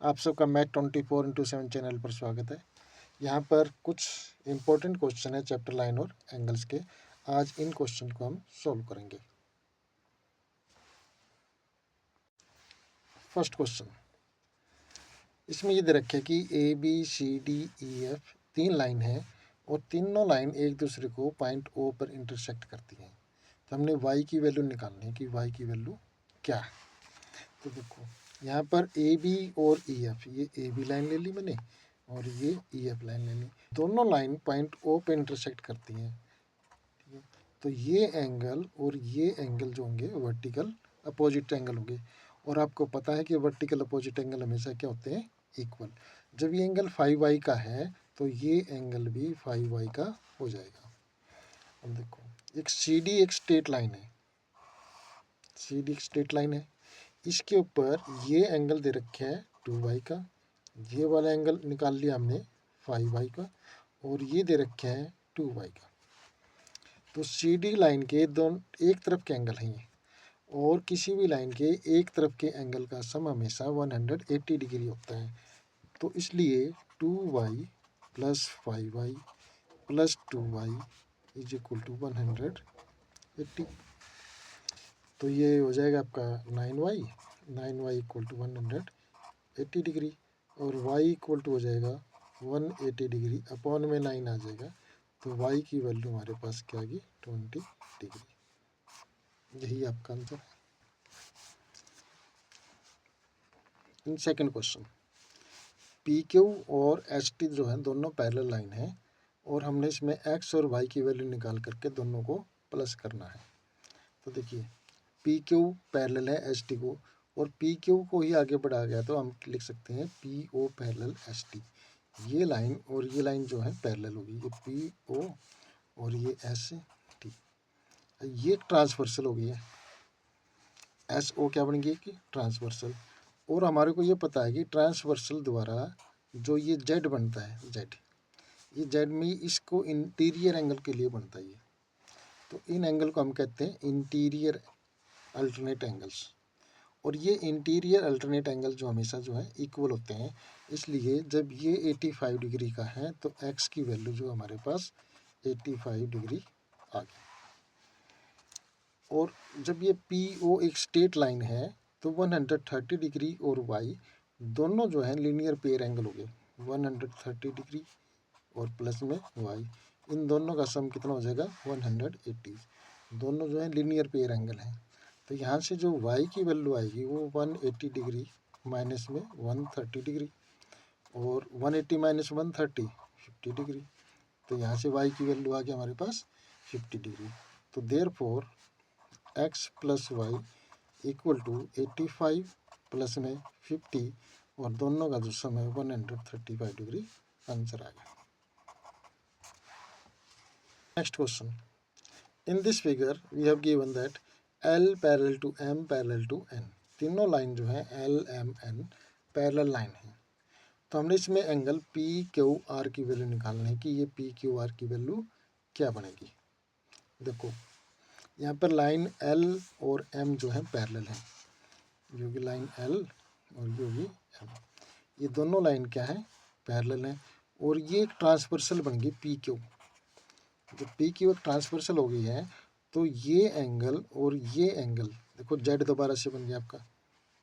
आप सबका math 24/7 channel पर स्वागत है। यहाँ पर कुछ इम्पोर्टेंट क्वेश्चन है चैप्टर लाइन और एंगल्स के। आज इन क्वेश्चन को हम सॉल्व करेंगे। फर्स्ट क्वेश्चन, इसमें ये दे रखे कि A B C D E F तीन लाइन है और तीनों लाइन एक दूसरे को पॉइंट ओ पर इंटरसेक्ट करती हैं। तो हमने वाई की वैल्यू निकालनी है कि वाई की वैल्यू क्या है। तो देखो यहाँ पर ए बी और ई एफ, ये ए बी लाइन ले ली मैंने और ये ई एफ लाइन ले ली। दोनों लाइन पॉइंट ओ पे इंटरसेक्ट करती हैं। ठीक है, तो ये एंगल और ये एंगल जो होंगे वर्टिकल अपोजिट एंगल होंगे। और आपको पता है कि वर्टिकल अपोजिट एंगल हमेशा क्या होते हैं, इक्वल। जब ये एंगल 5y का है तो ये एंगल भी 5y का हो जाएगा। अब देखो एक सी डी एक स्ट्रेट लाइन है, सी डी एक स्ट्रेट लाइन है। इसके ऊपर ये एंगल दे रखे है 2y का, ये वाला एंगल निकाल लिया हमने 5y का, और ये दे रखे हैं 2y का। तो सी डी लाइन के दोनों एक तरफ के एंगल हैं ये, और किसी भी लाइन के एक तरफ के एंगल का सम हमेशा 180 डिग्री होता है। तो इसलिए 2y plus 5y plus 2y is equal to 180। तो ये हो जाएगा आपका 9y इक्वल टू 180 डिग्री, और y इक्वल टू हो जाएगा 180 डिग्री अपॉन में 9 आ जाएगा। तो y की वैल्यू हमारे पास क्या आ गई, 20 डिग्री। यही आपका आंसर है। In second question, P Q और एच टी जो है दोनों पैरेलल लाइन है और हमने इसमें x और y की वैल्यू निकाल करके दोनों को प्लस करना है। तो देखिए पी क्यू पैरेलल है एच टी को, और पी क्यू को ही आगे बढ़ा गया तो हम लिख सकते हैं P O parallel H T. ये लाइन और ये लाइन जो है पैरेलल होगी, ये पी ओ और ये एस टी। ये ट्रांसवर्सल हो गई है, एस ओ क्या बन गई कि ट्रांसवर्सल। और हमारे को ये पता है कि ट्रांसवर्सल द्वारा जो ये जेड बनता है, जेड, ये जेड में इसको इंटीरियर एंगल के लिए बनता है ये। तो इन एंगल को हम कहते हैं इंटीरियर अल्टरनेट एंगल्स। और ये इंटीरियर अल्टरनेट एंगल जो हमेशा जो है इक्वल होते हैं। इसलिए जब ये 85 डिग्री का है तो x की वैल्यू जो हमारे पास 85 डिग्री आ गई। और जब ये पी ओ एक स्ट्रेट लाइन है तो 130 डिग्री और y दोनों जो है लीनियर पेयर एंगल हो गए, 130 डिग्री और प्लस में y, इन दोनों का सम कितना हो जाएगा 180। दोनों जो है लीनियर पेयर एंगल हैं। तो यहाँ से जो y की वैल्यू आएगी वो 180 डिग्री माइनस में 130 डिग्री, और 180 माइनस 130 50 डिग्री। तो यहाँ से y की वैल्यू आ गई हमारे पास 50 डिग्री। तो therefore x plus Y equal to 85 plus में 50, और दोनों का जो सम है 135 डिग्री आंसर आ गया। Next question, in this figure we have given that L parallel to M parallel to N। तीनों लाइन जो है L M N parallel line है। तो हमने इसमें एंगल पी क्यू आर की वैल्यू निकालना है कि ये पी क्यू आर की वैल्यू क्या बनेगी। देखो यहाँ पर लाइन L और M जो है पैरेलल है, जो कि लाइन L और जो भी M, ये दोनों लाइन क्या है, पैरेलल है। और ये एक ट्रांसवर्सल बन गई पी क्यू। जब पी क्यू एक ट्रांसवर्सल हो गई है तो ये एंगल और ये एंगल, देखो जेड दोबारा से बन गया आपका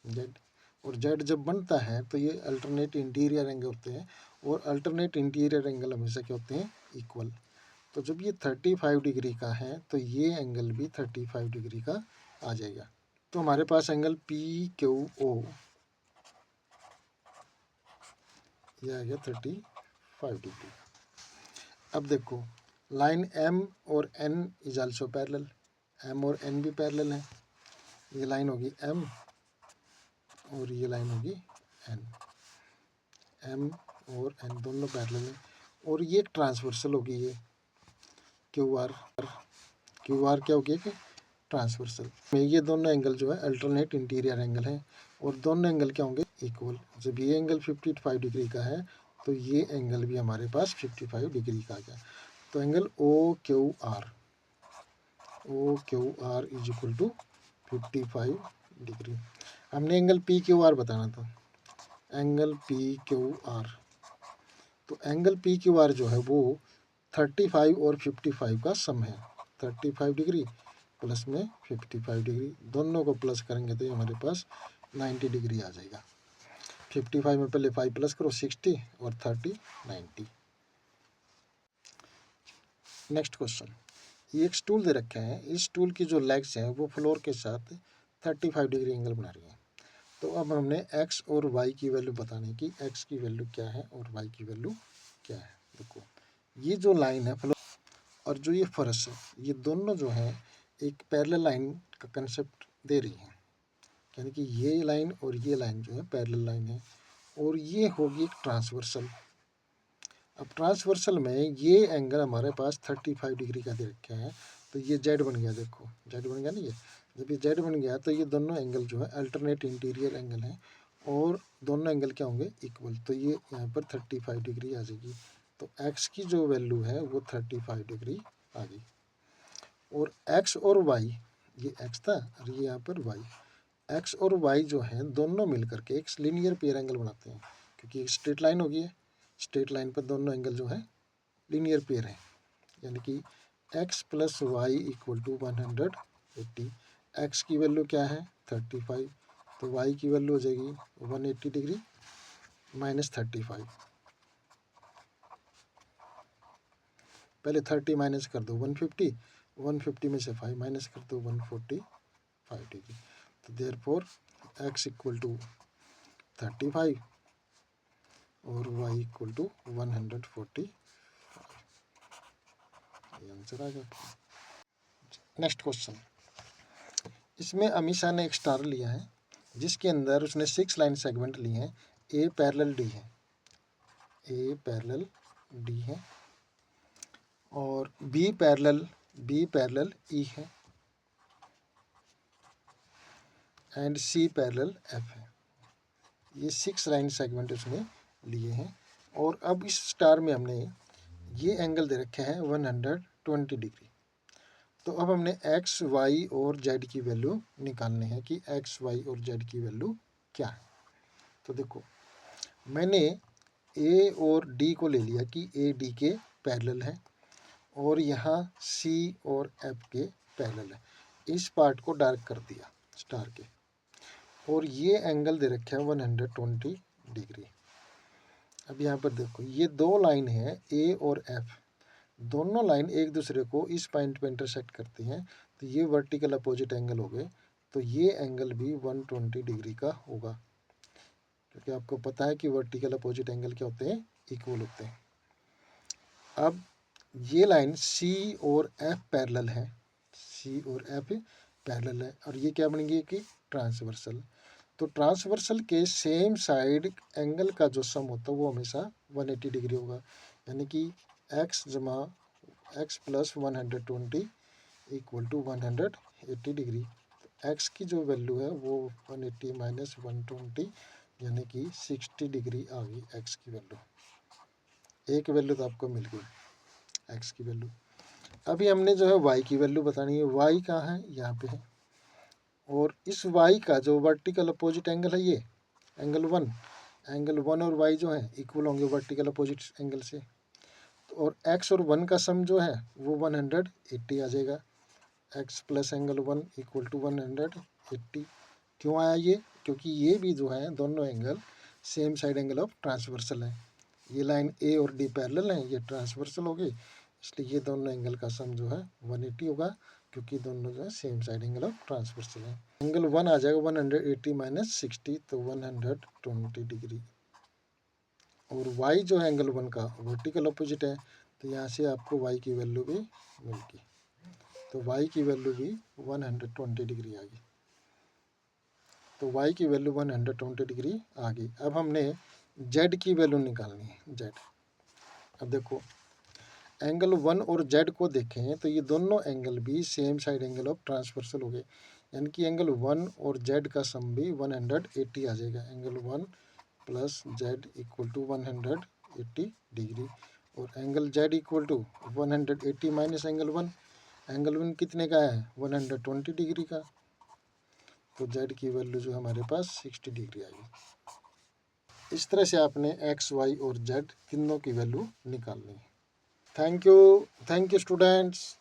जेड, और जेड जब बनता है तो ये अल्टरनेट इंटीरियर एंगल होते हैं, और अल्टरनेट इंटीरियर एंगल हमेशा क्या होते हैं, इक्वल। तो जब ये 35 डिग्री का है तो ये एंगल भी 35 डिग्री का आ जाएगा। तो हमारे पास एंगल पी क्यू ओ ये आ गया 35 डिग्री। अब देखो लाइन M और N is also parallel, M और N भी पैरेलल है। ये लाइन होगी M और ये लाइन होगी N, M और N दोनों पैरेलल है। और ये एक ट्रांसवर्सल होगी, ये QR क्या होगी कि ट्रांसवर्सल में ये दोनों एंगल जो है अल्टरनेट इंटीरियर एंगल है, और दोनों एंगल क्या होंगे, इक्वल। जब ये एंगल 55 डिग्री का है तो ये एंगल भी हमारे पास 55 डिग्री का आ गया। तो angle O Q R is equal to 55 degree. हमने एंगल पी क्यू आर बताना था, एंगल पी क्यू आर। तो एंगल पी क्यू आर जो है वो 35 और 55 का सम है। 35 डिग्री प्लस में 55 डिग्री, दोनों को प्लस करेंगे तो ये हमारे पास 90 डिग्री आ जाएगा। 55 में पहले 5 प्लस करो 60 और 30 90। नेक्स्ट क्वेश्चन, ये एक स्टूल दे रखे हैं, इस स्टूल की जो लेग्स हैं वो फ्लोर के साथ 35 डिग्री एंगल बना रही हैं। तो अब हमने x और y की वैल्यू बताने की, x की वैल्यू क्या है और y की वैल्यू क्या है। देखो ये जो लाइन है फ्लोर और जो ये फर्श है, ये दोनों जो है एक पैरेलल लाइन का कंसेप्ट दे रही हैं, यानी कि ये लाइन और ये लाइन जो है पैरेलल लाइन है, और ये होगी एक ट्रांसवर्सल। अब ट्रांसवर्सल में ये एंगल हमारे पास 35 डिग्री का दे रखा है, तो ये जेड बन गया। देखो जेड बन गया ना, ये जब ये जेड बन गया तो ये दोनों एंगल जो है अल्टरनेट इंटीरियर एंगल हैं, और दोनों एंगल क्या होंगे, इक्वल। तो ये यहाँ पर 35 डिग्री आ जाएगी। तो एक्स की जो वैल्यू है वो 35 डिग्री आ गई। और एक्स और वाई, ये एक्स था और ये यहाँ पर वाई, एक्स और वाई जो है दोनों मिलकर के एक लीनियर पेयर एंगल बनाते हैं, क्योंकि एक स्ट्रेट लाइन होगी है, स्ट्रेट लाइन पर दोनों एंगल जो है लीनियर पेयर है, यानी कि x plus Y equal to 180। एक्स की वैल्यू क्या है 35, तो y की वैल्यू हो जाएगी 180 डिग्री माइनस 35। पहले 30 माइनस कर दो 150, 150 में से 5 माइनस कर दो 145 डिग्री। तो देयरफॉर x इक्वल टू 35 और y इक्वल टू 140। आंसर आ गया। नेक्स्ट क्वेश्चन, इसमें अमीषा ने एक स्टार लिया है जिसके अंदर उसने 6 लाइन सेगमेंट लिए हैं। ए पैरेलल डी है, ए पैरेलल डी है, और बी पैरेलल ई है, एंड सी पैरेलल एफ है। ये 6 लाइन सेगमेंट उसने लिए हैं, और अब इस स्टार में हमने ये एंगल दे रखे हैं 120 डिग्री। तो अब हमने एक्स वाई और जेड की वैल्यू निकालनी है कि एक्स वाई और जेड की वैल्यू क्या है। तो देखो मैंने ए और डी को ले लिया कि ए डी के पैरेलल है, और यहाँ सी और एफ के पैरेलल है। इस पार्ट को डार्क कर दिया स्टार के, और ये एंगल दे रखे हैं 120 डिग्री। अब यहाँ पर देखो ये दो लाइन है ए और एफ, दोनों लाइन एक दूसरे को इस पॉइंट पे इंटरसेक्ट करती हैं, तो ये वर्टिकल अपोजिट एंगल हो गए। तो ये एंगल भी 120 डिग्री का होगा, क्योंकि आपको पता है कि वर्टिकल अपोजिट एंगल क्या होते हैं, इक्वल होते हैं। अब ये लाइन सी और एफ पैरेलल है, सी और एफ पैरेलल है, और ये क्या बनेंगे कि ट्रांसवर्सल। तो ट्रांसवर्सल के सेम साइड एंगल का जो सम होता है वो हमेशा 180 डिग्री होगा, यानी कि एक्स जमा X plus 120 equal to 180 degree. तो एक्स की जो वैल्यू है वो 180 माइनस 120 यानी कि 60 डिग्री आ गई एक्स की वैल्यू। एक वैल्यू तो आपको मिल गई एक्स की वैल्यू। अभी हमने जो है वाई की वैल्यू बतानी है। वाई कहाँ है, यहाँ पे है, और इस वाई का जो वर्टिकल अपोजिट एंगल है ये एंगल 1, एंगल 1 और वाई जो है इक्वल होंगे वर्टिकल अपोजिट एंगल से। और एक्स और 1 का सम जो है वो 180 आ जाएगा। X plus angle 1 equal to 180। क्यों आया ये, क्योंकि ये भी जो है दोनों angle same side angle of transversal है। ये लाइन ए और डी पैरेलल है, ये ट्रांसवर्सल हो गई, इसलिए ये दोनों एंगल का सम जो है 180 होगा, क्योंकि दोनों जो है same side angle of transversal है। एंगल 1 आ जाएगा 180 माइनस 60, तो 120 डिग्री। और y जो है एंगल 1 का वर्टिकल अपोजिट है, तो यहाँ से आपको y की वैल्यू भी मिल गई। तो y की वैल्यू भी 120 डिग्री आ गई। तो y की वैल्यू 120 डिग्री आ गई। अब हमने z की वैल्यू निकालनी है, z। अब देखो एंगल 1 और z को देखें तो ये दोनों एंगल भी same side angle of transversal हो गए, यानी कि एंगल 1 और z का सम भी 180 आ जाएगा। Angle 1 plus z equal to 180 degree, और angle z equal to 180 minus angle 1, angle 1 कितने का है 120 डिग्री का, तो z की वैल्यू जो हमारे पास 60 डिग्री आएगी। इस तरह से आपने एक्स वाई और जेड तीनों की वैल्यू निकालनी है। Thank you students.